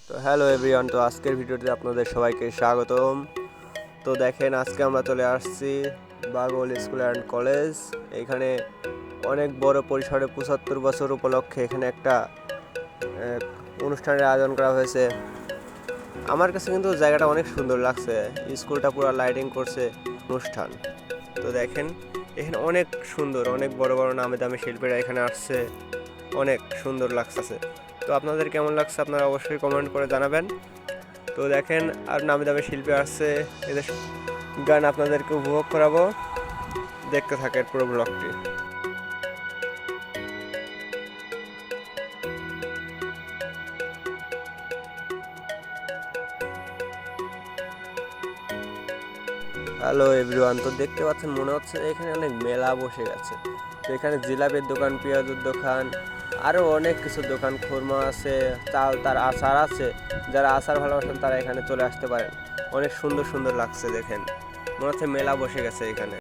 তো hello everyone, তো আজকের ভিডিওতে আপনাদের সবাইকে স্বাগতম। তো দেখেন, আজকে আমরা চলে আসছি বাগল স্কুল অ্যান্ড কলেজ। এখানে অনেক বড় পরিসরে ৭৫ বছর উপলক্ষে এখানে একটা অনুষ্ঠানের আয়োজন করা হয়েছে। আমার কাছে কিন্তু জায়গাটা অনেক সুন্দর লাগছে। স্কুলটা পুরো লাইটিং করছে অনুষ্ঠান। তো দেখেন, এখানে অনেক সুন্দর, অনেক বড় বড় নামে দামি শিল্পীরা এখানে আসছে। অনেক সুন্দর লাগছে। তো আপনাদের কেমন লাগছে আপনারা অবশ্যই কমেন্ট করে জানাবেন। তো দেখেন, আর নামি দামি শিল্পী আসছে, এদের গান আপনাদেরকে উপভোগ করাবো। দেখতে থাকেন পুরো ব্লগটি। হ্যালো এভরিওয়ান, তো দেখতে পাচ্ছেন মনে হচ্ছে এখানে অনেক মেলা বসে গেছে। তো এখানে জিলাপির দোকান, পেঁয়াজুর দোকান, আরও অনেক কিছু দোকান, খুরমা আছে, চাল তার আচার আছে। যারা আচার ভালোবাসেন তারা এখানে চলে আসতে পারেন। অনেক সুন্দর সুন্দর লাগছে, দেখেন মনে হচ্ছে মেলা বসে গেছে এখানে।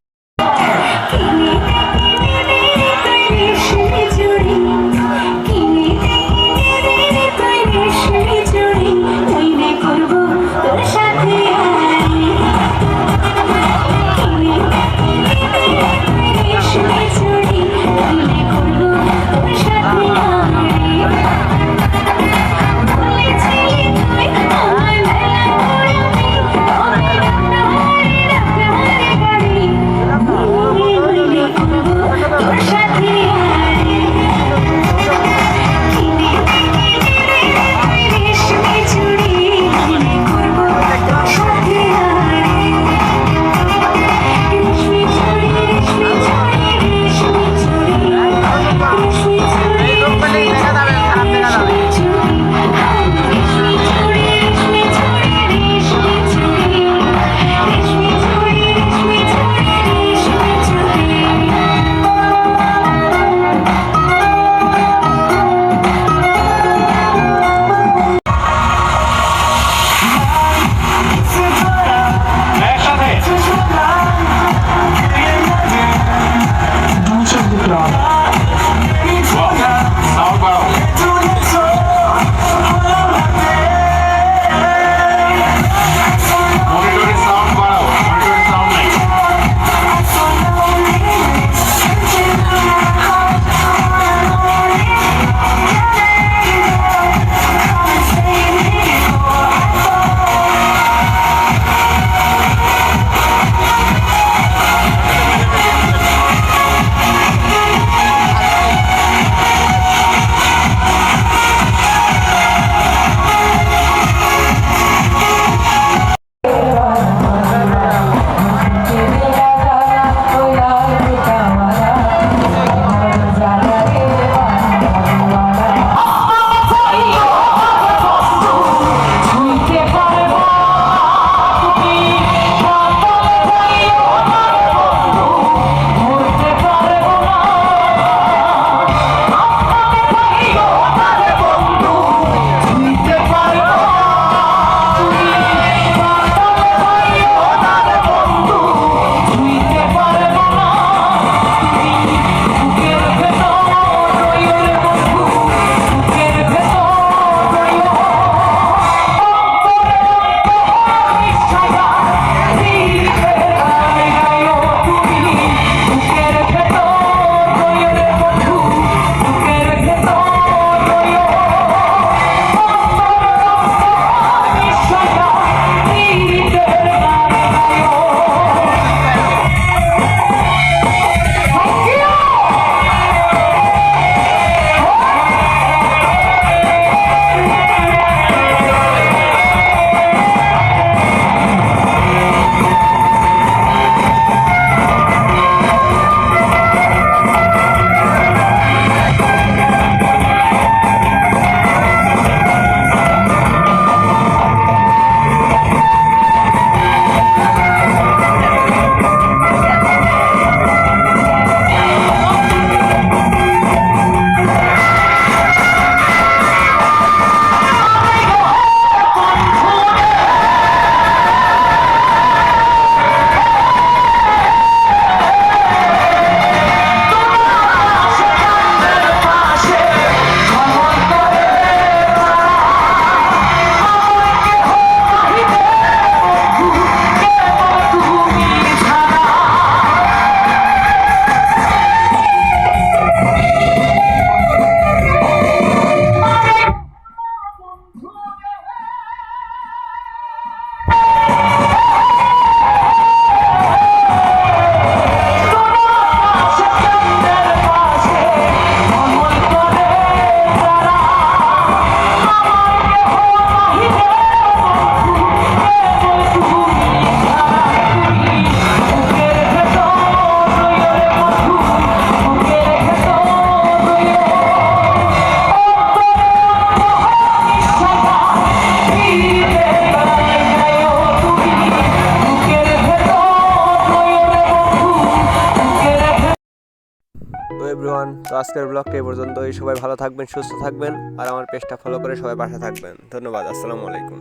তো আজকের ব্লগটা এই পর্যন্তই। সবাই ভালো থাকবেন, সুস্থ থাকবেন, আর আমার পেজটা ফলো করে সবাই পাশে থাকবেন। ধন্যবাদ। আসসালামু আলাইকুম।